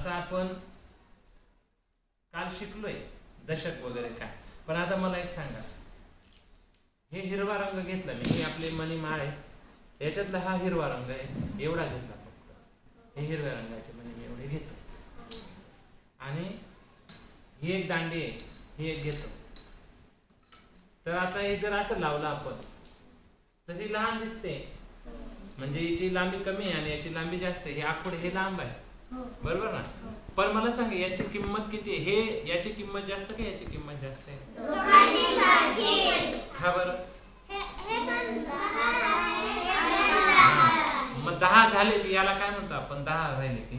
आता आपण काल शिकलोय दशक वगैरे काय, पण आता मला एक सांगा, हे हिरवा रंग घेतला मी, हे आपले मणिमाळ आहे, याच्यातला हा हिरवा रंग आहे, एवढा घेतला फक्त, हे हिरव्या रंगाचे मणी मी एवढे घेतो, आणि ही एक दांडी आहे, ही एक घेतो. तर आता हे जर असं लावलं आपण तर ही लहान दिसते, म्हणजे याची लांबी कमी आहे आणि याची लांबी जास्त आहे. हे आखूड हे लांब आहे, बरोबर ना? पण मला सांग याची किंमत किती आहे? हे याची किंमत जास्त का याची किंमत जास्त आहे? हा बरं, मग 10 झाले की याला काय म्हणतो आपण? 10 राहिले की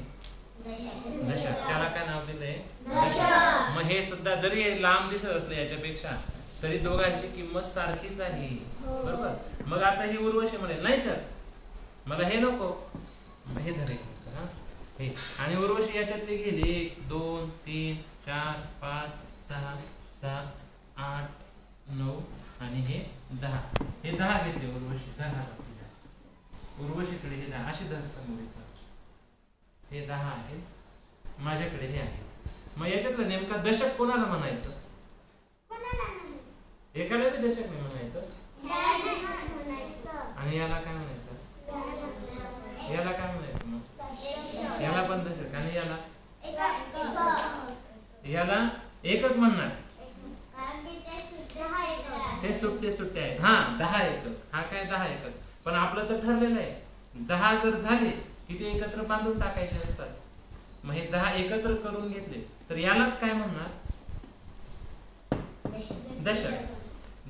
दशक, त्याला काय नाव दिलंय? दशक. मग हे सुद्धा जरी हे लांब दिसत असलं याच्यापेक्षा, तरी दोघांची किंमत सारखीच आहे, बरोबर? मग आता ही उर्वशी म्हणेल नाही सर मला हे नको, हे धरे हे, आणि उर्वशी याच्यातले गेले 1 2 3 4 5 6 7 8 9 आणि हे 10, हे 10 घेतले उर्वशी. 10 उर्वशीकडे हे 10 असे धर समोर, हे 10 आहे, माझ्याकडे हे आहे. मग याच्यातलं नेमका दशक कोणाला म्हणायचं? एकाला बी दशक नाही म्हणायचं, आणि याला काय म्हणायचं? याला काय म्हणायचं? मग याला पण दशक, आणि याला एकक म्हणणार, ते सुट्टे आहेत. हा 10 एकक, हा काय 10 एकक, पण आपलं तर ठरलेलं आहे 10 जर झाले की ते एकत्र बांधून टाकायचे असतात. मग हे 10 एकत्र करून घेतले तर यालाच काय म्हणणार? दशक.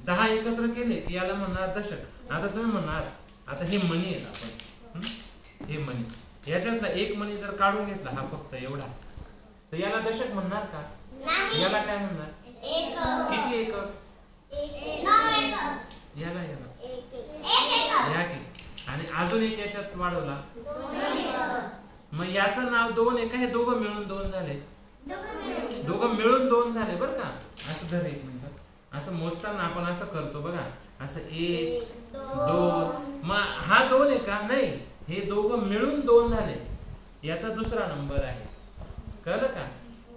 10 एकत्र केले की याला म्हणणार दशक. आता तुम्ही म्हणणार आता हे मणी आहेत आपण, हे मणी, याच्यातला एक मणी जर काढून घेतला हा फक्त एवढा, तर याला दशक म्हणणार का? याला काय म्हणणार? किती एकक? याला या की, आणि अजून एक याच्यात वाढवला, मग याचं नाव 2 आहे का? हे दोघं मिळून 2 झाले, दोघं मिळून 2 झाले बरं का? असं धर एक मिनिट, असं मोजताना आपण असं करतो बघा, असं 1 2, मग हा 2 आहे का? नाही, हे दोघं मिळून 2 झाले, याचा दुसरा नंबर आहे, कळलं का?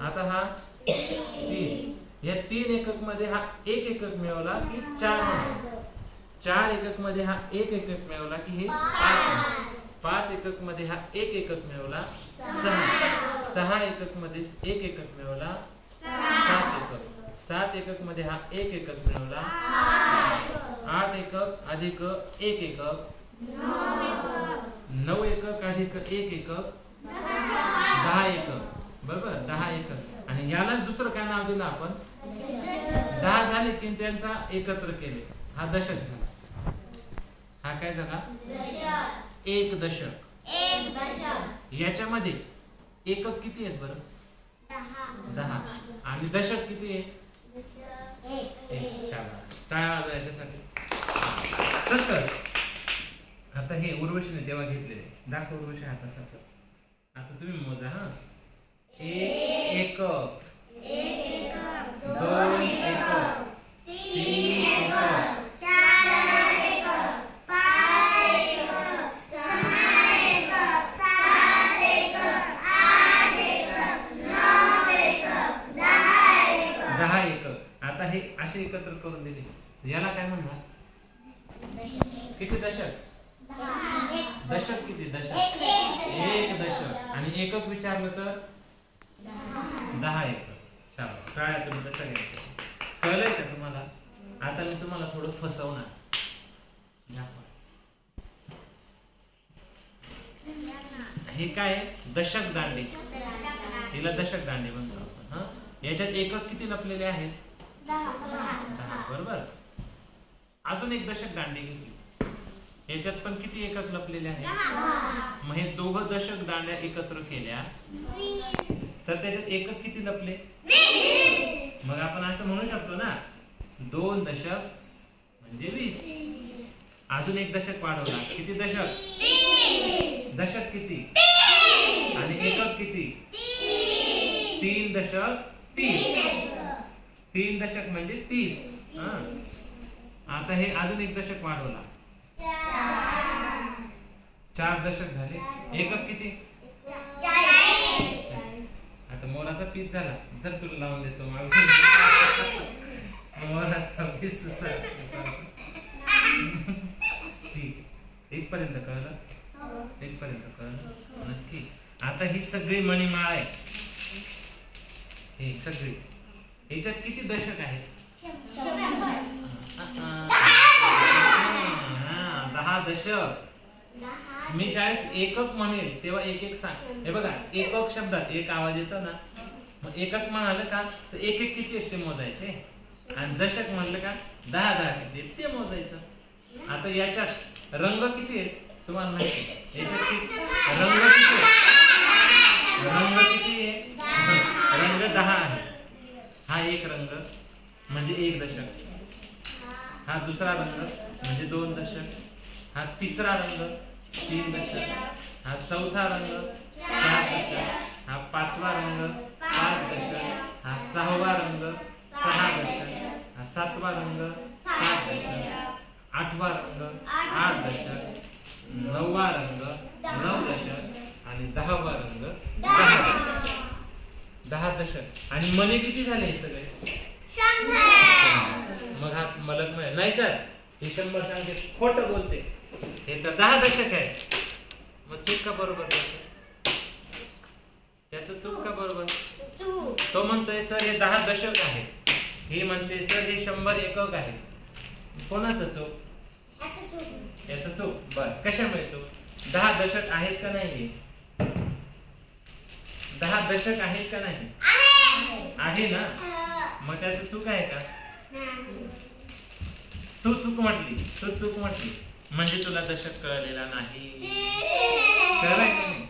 आता हा 3, या 3 एकक मध्ये हा 1 एकक मिळवला की 4, 4 एकक मध्ये हा 1 एकक मिळवला की हे 5, 5 एकक मध्ये हा 1 एकक मिळवला 6, 6 एकक मध्ये 1 एकक मिळवला 7 एकक, 7 एकक मध्ये हा 1 एकक मिळवला 8 एकक अधिक 1 एकक 9 एकक अधिक 1 एकक 10 एकक, बरोबर? 10 एकक, आणि याला दुसरं काय नाव दिलं आपण? 10 झाले की त्यांचा एकत्र केले, हा दशक झाला. हा काय झाला? एक दशक. याच्यामध्ये एकक किती आहेत बरं? 10, आणि दशक किती आहे? 1. टाळा याच्यासाठी. तसंच आता हे उर्वशीने जेव्हा घेतले, दाखव उर्वशी हातासाठी. आता तुम्ही मोजा, हा 1 एकक, 2 एकक, 3 एकक, 4 एकक, 5 एकक, 6 एकक, 7 एकक, 8 एकक, 9 एकक, 10 एकक, 10 एकक. आता हे असे एकत्र करून दिले, याला काय म्हणणार? किती दशक? दशक किती? दशक 1 दशक, आणि एकक विचारलं तर 10 एकक. शाबास, काय तुम्ही कसं घ्यायचं? कळलंय का तुम्हाला? आता मी तुम्हाला थोडं फसवणार. हे काय? दशक दांडी, हिला दशक दांडी म्हणतो आपण. हा, याच्यात एकक किती लपलेले आहेत? 10, बरोबर? अजून एक दशक दांडी घेतली, याच्यात पण किती एकक लपलेले आहेत? मग हे दोघं दशक दांड्या एकत्र केल्या तर त्याच्यात एकक किती लपले? 20. मग आपण असं म्हणू शकतो ना, 2 दशक म्हणजे 20. अजून एक दशक वाढवला, किती दशक? 30. दशक किती? 30. आणि एकक किती? 30. 3 दशक 30. 3 दशक म्हणजे 30. आता हे अजून एक दशक वाढवला, 4 दशक झाले. एकक किती? 40. 36 झाला तर तुला लावून देतो मला 26 ठीक. इथपर्यंत कळलं? इथपर्यंत कळलं नक्की. आता ही सगळी मणिमाळ आहे, ही सगळी, ह्याच्यात किती दशक आहेत? 10 दशक. मी ज्यावेळेस एकक म्हणेल तेव्हा एक एक सांग. हे बघा, एकक शब्दात एक आवाज येतो ना, मग एकक म्हणाल का तर एक एक किती आहेत ते मोजायचे, आणि दशक म्हणलं का 10 किती आहेत ते मोजायचं. आता याच्यात रंग किती आहेत तुम्हाला माहिती? याच्यात रंग किती आहेत? रंग किती आहे? रंग 10 आहे. हा एक रंग म्हणजे 1 दशक, हा दुसरा रंग म्हणजे 2 दशक, हा तिसरा रंग 3 दशक, हा चौथा रंग 4 दशक, हा 5वा रंग 5 दशक, हा 6वा रंग 6 दशक, हा 7वा रंग 7 दशक, 8वा रंग 8 दशक, 9वा रंग 9 दशक आणि 10वा रंग 10 दशक. 10 दशक. आणि मणी किती झाले हे सगळे? 100. मग हा मलक नाही सर हे 100 सांगते, खोटं बोलते, हे तर 10 दशक आहे. मग चूक का बरोबर? त्याचं चूक का बरोबर? तो म्हणतोय सर हे 10 दशक आहे, हे म्हणते सर हे 100 एकक आहे. कोणाचं चूक? याचं चूक. बर, कशामुळे चूक? 10 दशक आहेत का नाही? 10 दशक आहेत का नाही? आहे ना. मग त्याचं चूक आहे का? तू चूक म्हटली, तू चूक म्हटली म्हणजे तुला दशक कळलेला नाही. कळलंय का नाही?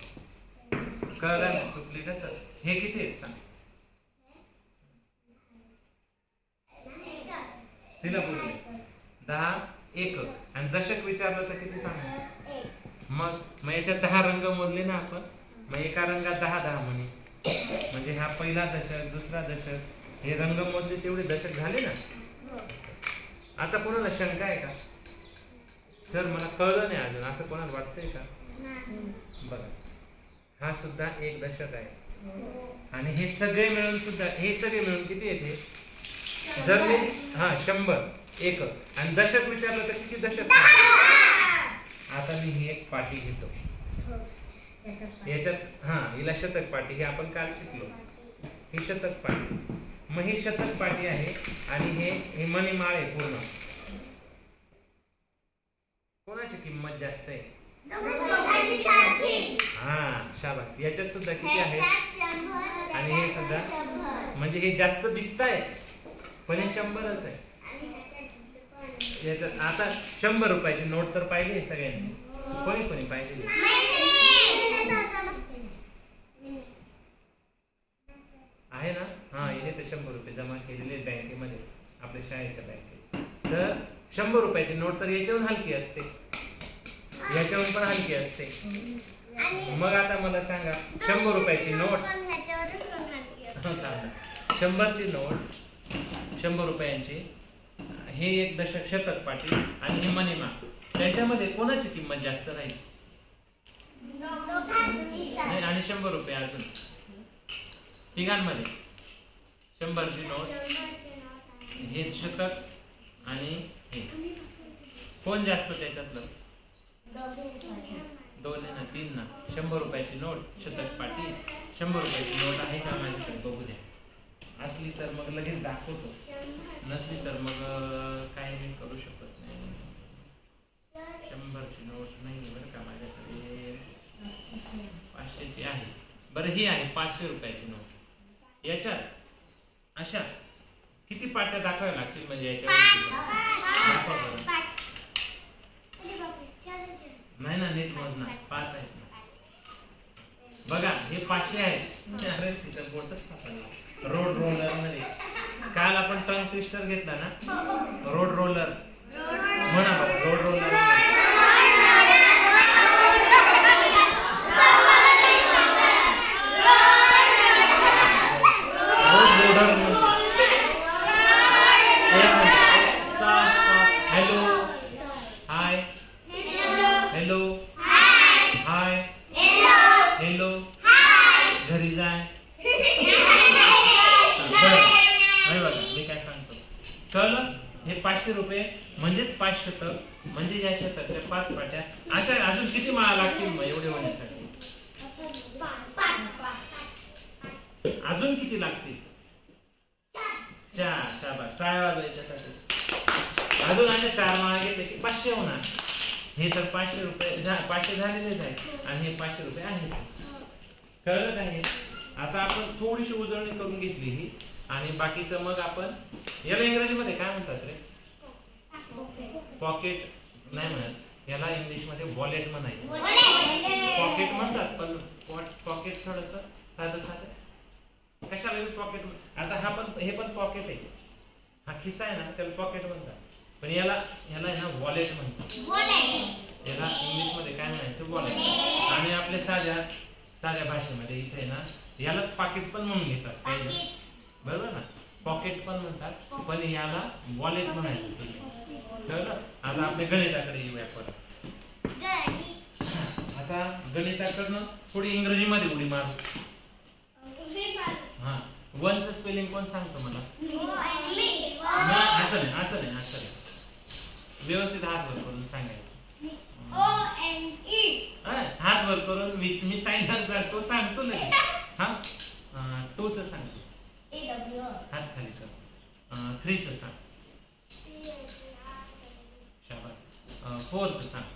कळलं चुकली कसं? हे किती आहेत सांग तिला. बोलले 10 एकक आणि दशक विचारलं तर किती सांग? मग याच्यात 10 रंग मोजले ना आपण, मग एका रंगात 10 म्हणे, म्हणजे हा पहिला दशक, दुसरा दशक, हे रंग मोजले तेवढे दशक झाले ना. आता कोणाला शंका आहे का? सर मला कळलं नाही अजून, असं कोणाला वाटतंय का? बघा, हा सुद्धा 1 दशक आहे, आणि हे सगळे मिळून सुद्धा, हे सगळे मिळून किती येते? जर मी 100 एकक आणि दशक विचारलं तर किती दशक? आता मी ही एक पाटी घेतो, याच्यात हिला शतक पाटी, हे आपण काल शिकलो, ही शतक पाटी. मग ही शतक पाटी आहे आणि हे मणिमाळ आहे पूर्ण. कोणाची किंमत जास्त आहे? शाबास. याच्यात सुद्धा किती आहे? आणि हे सुद्धा, म्हणजे हे जास्त दिसत आहे पण हे 100च आहे. याच्यात आता 100 रुपयाची नोट तर पाहिली सगळ्यांनी, कोणी पाहिली आहे ना? इथे तर 100 रुपये जमा केलेले बँकेमध्ये, आपल्या शाळेच्या बँकेत. तर 100 रुपयाची नोट तर याच्याहून हलकी असते, याच्याहून पण हलकी असते. मग आता मला सांगा, 100 रुपयाची नोट, 100ची नोट, 100 रुपयांची, हे 1 दशक शतक पाटी आणि हे मणिमाळ, त्याच्यामध्ये कोणाची किंमत जास्त राहील? नाही, आणि 100 रुपये अजून तिघांमध्ये 100ची नोट, हे शतक आणि हे, कोण जास्त त्याच्यातलं? 2 ना 3 ना. 100 रुपयाची नोट, शतक पाटी, 100 रुपयाची नोट आहे का माझ्याकडे? बघू द्या. असली तर मग लगेच दाखवतो, नसली तर मग काय मी करू शकत नाही. 100ची नोट नाही बरं का माझ्याकडे, 500ची आहे. बरं, ही आहे 500 रुपयाची नोट. याच्यात अशा किती पाट्या दाखवाव्या लागतील? म्हणजे याच्यावर नाही ना, नीट मोजणार. 5 आहेत ना. बघा, हे 500 आहेत. अरे तिचं बोटच सापडला. रोड रोलर मध्ये काल आपण टंग ट्विस्टर घेतला ना, रोड रोलर म्हणा बघा, रोड रोलर. हेलो, हाय, हेलो, हाय, हेलो, घरी जाय. कळलं? हे 500 रुपये म्हणजेच 5 शतक, म्हणजे या शतकच्या 5 पाट्या. अशा अजून किती माळा लागतील मग एवढे होण्यासाठी? अजून किती लागतील? 4. शाबास, टाळ्या वाजवायच्यासाठी. अजून अशा 4 माळा घेतले की 500 होणार. हे तर 500 रुपये 500 झालेलेच आहे आणि हे 500 रुपये आहेत. कळलं का? हे आता आपण थोडीशी उजळणी करून घेतली ही आणि बाकीचं मग आपण याला इंग्रजीमध्ये काय म्हणतात रे? पॉकेट नाही म्हणत याला, इंग्लिश मध्ये वॉलेट म्हणायचं. पॉकेट म्हणतात पण पॉकेट थोडस साधं साधं कशाला पॉकेट. आता हा पण हे पण पॉकेट आहे, हा खिसा आहे ना त्याला पॉकेट म्हणतात, पण याला आहे ना वॉलेट म्हणतात. याला इंग्लिश मध्ये काय म्हणायचं? वॉलेट. आणि आपल्या साध्या भाषेमध्ये इथे ना यालाच पाकिट पण म्हणून घेतात, बरोबर ना? पॉकेट पण म्हणतात पण याला वॉलेट म्हणायचं. कळलं? आता आपल्या गणिताकडे येऊया परत. आता गणिताकडनं थोडी इंग्रजीमध्ये उडी मारू. हा, 1 चं स्पेलिंग कोण सांगतो मला? असं नाही व्यवस्थित हात वर करून सांगायचं. हात वर करून मी सांगितलं तो सांगतो नाही. हा, 2 चं सांगतो. हात खाली कर. 3 चं सांग. शाबास. 4 चं सांग.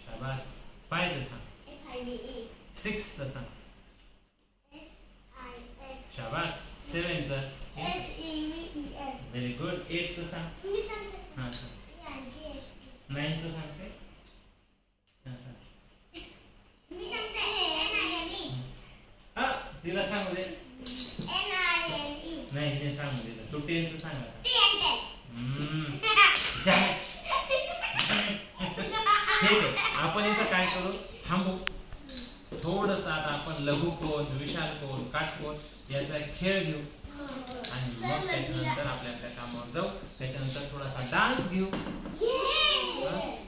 शाबास. 5 चं सांग. 6 चं सांग. शाबास. 7 चं. Very good. 8 चं सांग. हा सांग. 9 चं सांगते. हा, तिला सांगू दे. नाही हे सांगू दे. तू 10 चं सांग. ठीक आहे, आपण इथं काय करू? थांबू थोडस. आता आपण लघुकोन, विशाल कोन, काटकोन याचा एक खेळ घेऊ आणि मग त्याच्यानंतर आपल्या कामावर जाऊ. त्याच्यानंतर थोडासा डान्स घेऊ.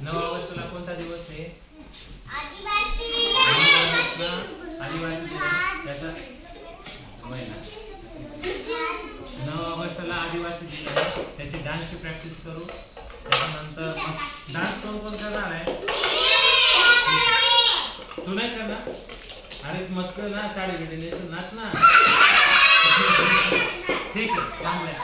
9 ऑगस्टला कोणता दिवस आहे? आदिवासी त्याचा 9 ऑगस्टला आदिवासी दिन आहे. त्याची डान्सची प्रॅक्टिस करू. त्याच्यानंतर डान्स कोण करणार आहे? तू नाही करणार? अरे मस्त ना, साडी बिडी नेसून नाच ना. ठीक आहे, चांगलं आहे.